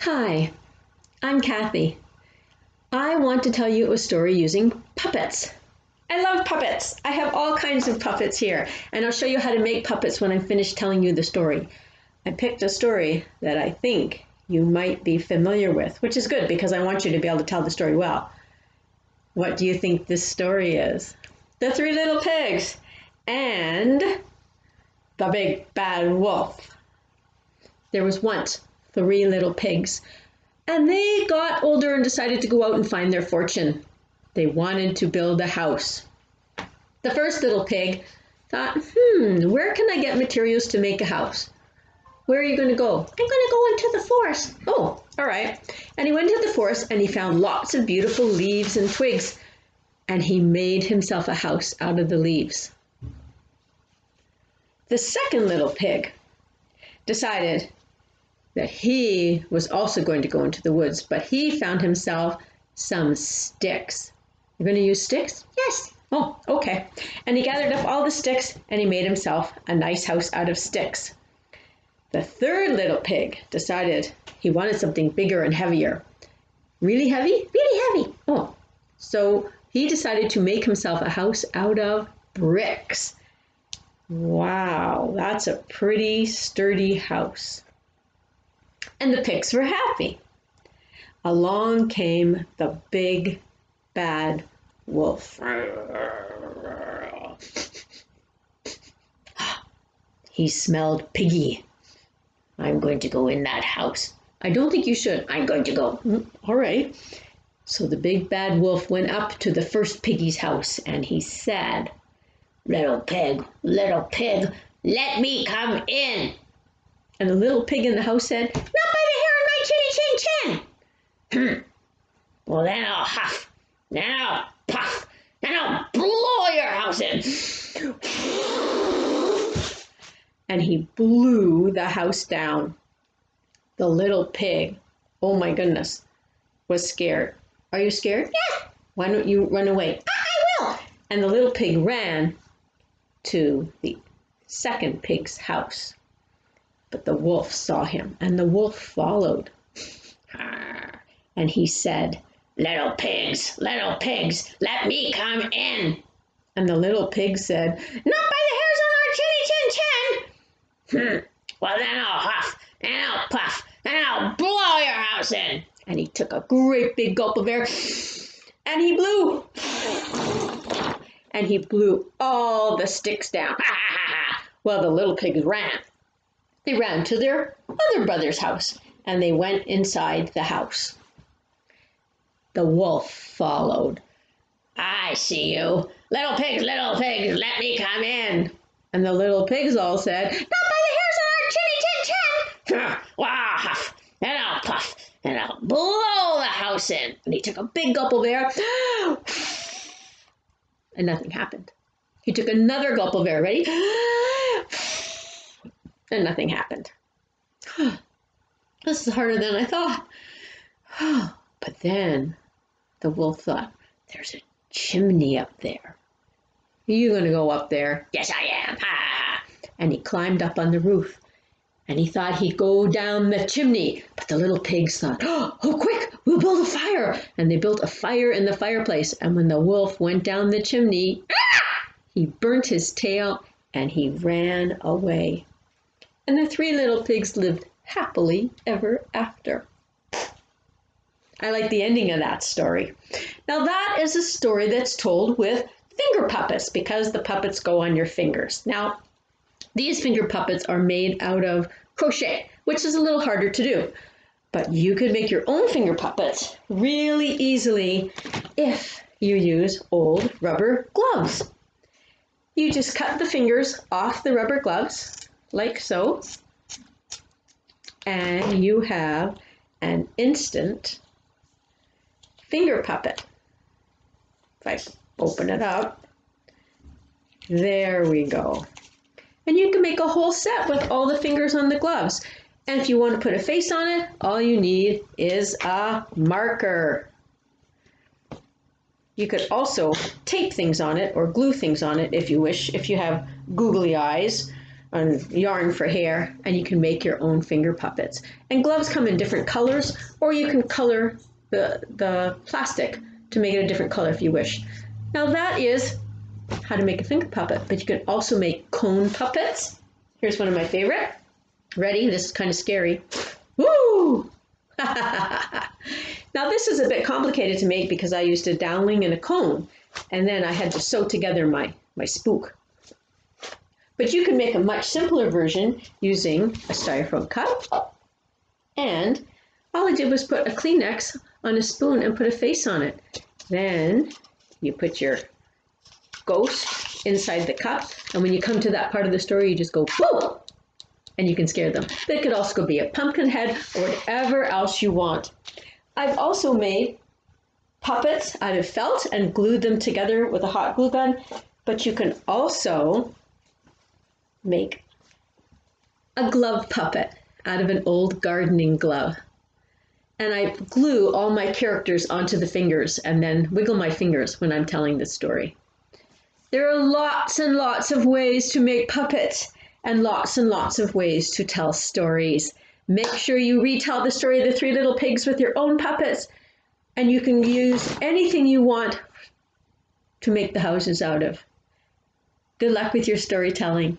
Hi, I'm Kathy. I want to tell you a story using puppets. I love puppets. I have all kinds of puppets here, and I'll show you how to make puppets when I'm finished telling you the story. I picked a story that I think you might be familiar with, which is good because I want you to be able to tell the story well. What do you think this story is? The Three Little Pigs and the Big Bad Wolf. There was once three little pigs, and they got older and decided to go out and find their fortune. They wanted to build a house. The first little pig thought, where can I get materials to make a house? Where are you going to go? I'm going to go into the forest. Oh, all right. And he went into the forest and he found lots of beautiful leaves and twigs, and he made himself a house out of the leaves. The second little pig decided that he was also going to go into the woods, but he found himself some sticks. You're going to use sticks? Yes. Oh, okay. And he gathered up all the sticks and he made himself a nice house out of sticks. The third little pig decided he wanted something bigger and heavier. Really heavy? Really heavy. Oh, so he decided to make himself a house out of bricks. Wow, that's a pretty sturdy house. And the pigs were happy. Along came the big bad wolf. He smelled piggy. I'm going to go in that house. I don't think you should. I'm going to go. All right. So the big bad wolf went up to the first piggy's house and he said, little pig, let me come in. And the little pig in the house said, not by the hair on my chinny chin chin. Well, then I'll huff, then I'll puff, then I'll blow your house in. And he blew the house down. The little pig, oh my goodness, was scared. Are you scared? Yeah. Why don't you run away? I will. And the little pig ran to the second pig's house. But the wolf saw him, and the wolf followed. And he said, little pigs, let me come in. And the little pig said, not by the hairs on our chinny chin chin. Well, then I'll huff, and I'll puff, and I'll blow your house in. And he took a great big gulp of air, and he blew. And he blew all the sticks down. Well, the little pigs ran. They ran to their other brother's house, and they went inside the house. The wolf followed. I see you. Little pigs, let me come in. And the little pigs all said, not by the hairs on our chinny chin chin. Well, I'll huff, and I'll puff, and I'll blow the house in. And he took a big gulp of air, and nothing happened. He took another gulp of air. Ready? And nothing happened. This is harder than I thought. But then the wolf thought, there's a chimney up there. Are you going to go up there? Yes, I am. And he climbed up on the roof. And he thought he'd go down the chimney. But the little pigs thought, oh, quick, we'll build a fire. And they built a fire in the fireplace. And when the wolf went down the chimney, he burnt his tail and he ran away. And the three little pigs lived happily ever after. I like the ending of that story. Now that is a story that's told with finger puppets because the puppets go on your fingers. Now, these finger puppets are made out of crochet, which is a little harder to do. But you could make your own finger puppets really easily if you use old rubber gloves. You just cut the fingers off the rubber gloves, like so, and you have an instant finger puppet. If I open it up, there we go. And you can make a whole set with all the fingers on the gloves. And if you want to put a face on it, all you need is a marker. You could also tape things on it or glue things on it if you wish, if you have googly eyes. on yarn for hair, and you can make your own finger puppets. And gloves come in different colors, or you can color the plastic to make it a different color if you wish. Now that is how to make a finger puppet, but you can also make cone puppets. Here's one of my favorite. Ready? This is kind of scary. Woo! Now this is a bit complicated to make because I used a dowling and a cone, and then I had to sew together my spook. But you can make a much simpler version using a styrofoam cup, and all I did was put a Kleenex on a spoon and put a face on it. Then you put your ghost inside the cup, and when you come to that part of the story, you just go boom, and you can scare them. They could also be a pumpkin head or whatever else you want. I've also made puppets out of felt and glued them together with a hot glue gun, but you can also make a glove puppet out of an old gardening glove. And I glue all my characters onto the fingers and then wiggle my fingers when I'm telling the story. There are lots and lots of ways to make puppets and lots of ways to tell stories. Make sure you retell the story of the Three Little Pigs with your own puppets, and you can use anything you want to make the houses out of. Good luck with your storytelling.